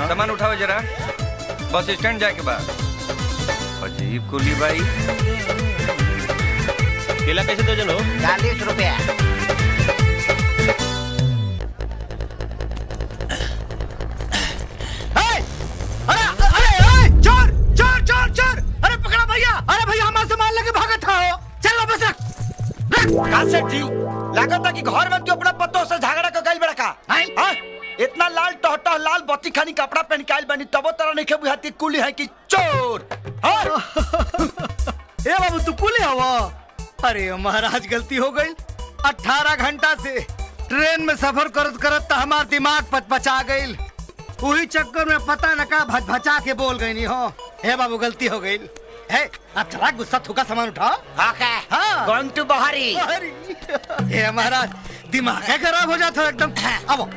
सामान उठाओ जरा, बस स्टैंड जाके बाद। अजीब कुली भाई। केला कैसे दर्जन हो? 40 रुपया। चोर चोर चोर चोर! अरे पकड़ा भैया! अरे भैया हमारे सामान लेके भागा था हो। चल वापस रख। कासेट जी लागत कि घर में तू अपना पतों से झगड़ा को गइल बड़ा का? हां इतना लाल टहटह लाल बत्ती खानी कपड़ा पहन के आइल बनी तबो तरह नहीं के बुझाती कुली है कि चोर। हां ए बाबू तू कुली हवा? अरे महाराज गलती हो गई। 18 घंटा से ट्रेन में सफर करत करत हमार दिमाग पचपचा गई। वही चक्कर में पता न का भचभचा के बोल गई हो। हे बाबू गलती हो गई है। अब चला गुस्सा थूका सामान उठाओ। ओके हाँ। गोइंग टू बहारी। हे महाराज दिमाग है खराब हो जाता है एकदम। अब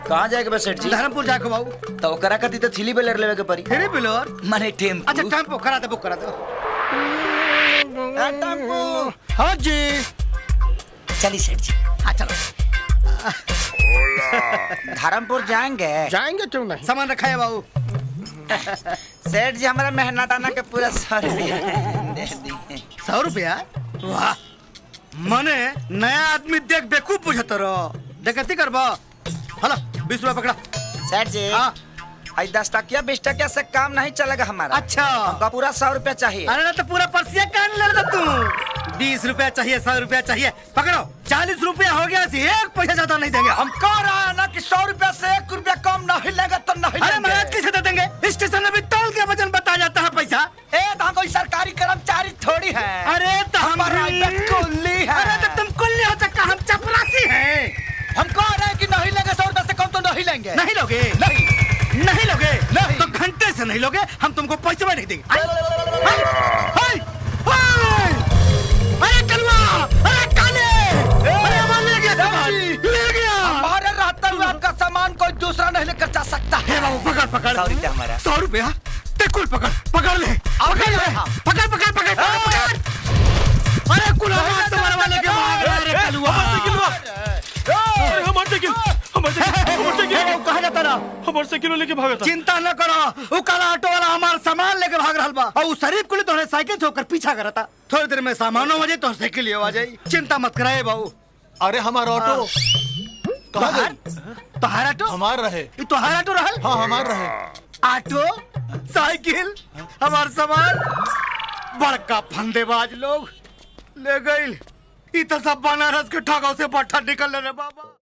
कहाँ जाएगा बस सेठ जी? धर्मपुर जाको बाबू। तो ओकरा कती तो थिली बेलर लेवे के पड़ी। फिर बिलोर माने टेम्पो। अच्छा टेम्पो करा दे, बुक करा दो। टेम्पो। हाँ जी चलिए सेठ जी। हाँ चलो। धर्मपुर जाएंगे? जाएंगे क्यों नहीं? सामान रखा है बाबू। सेठ जी हमारा मेहनत आना के पूरा 100 रुपया दे दी। 100 रुपया? वाह मने नया आदमी देख बेकूफ बुझत रहो। देखती करबो। हलो 20 रुपया पकड़ा। सेठ जी हाँ 10 टकिया 20 टकिया से काम नहीं चलेगा हमारा। अच्छा हमका पूरा 100 रुपया चाहिए। अरे ना तो पूरा पर्सिया कान ले लेता तू। 20 रुपया चाहिए, 100 रुपया चाहिए, पकड़ो। 40 रुपया हो गया। एक पैसा ज्यादा नहीं देंगे हम। कह रहा है ना कि 100 रुपया से 1 रुपया कम नहीं लेगा तो नहीं अरे लेंगे। महाराज कैसे दे देंगे? स्टेशन में भी तौल के वजन बता जाता है पैसा। तो हम कोई सरकारी कर्मचारी थोड़ी है। अरे तो हम कुल्ली है। अरे तो तुम कुल्ली हो तो हम चपरासी हैं। हम कह रहे हैं कि नहीं लेंगे 100 रुपया से कम तो नहीं लेंगे। नहीं लोगे? नहीं लोगे? नहीं। तो घंटे से नहीं लोगे, हम तुमको पैसे में नहीं देंगे। अरे कलवा! अरे काले! अरे हमारे ले गया सामान! ले गया! हमारे रहते हुए आपका सामान कोई दूसरा नहीं लेकर जा सकता है। बाबू पकड़ पकड़। 100 रुपया हमारा। 100 रुपया? ते कुल पकड़ पकड़ ले। पकड़ ले। पकड़ पकड़ पकड़ पकड़। अरे कुल हमारे सामान वाले के भाग रहा है। रे कलवा! कहाँ जाता ना? हमारे साइकिल लेके भागा था। चिंता न करो, वो काला ऑटो वाला हमारा सामान लेकर भाग रहा बा। और उस शरीफ को तो साइकिल से होकर पीछा कर था। थोड़ी देर में सामान हो जाए तो साइकिल आ जाए। चिंता मत कराए बाबू। अरे हमारा ऑटो कहाँ गई? तोहार ऑटो? हमार रहे। ये तोहार ऑटो रहल? हाँ हमार रहे। ऑटो साइकिल हमार सामान। बड़का फंदेबाज लोग ले गई। ये तो सब बनारस के ठगाव से बट्ठा निकल रहे बाबा।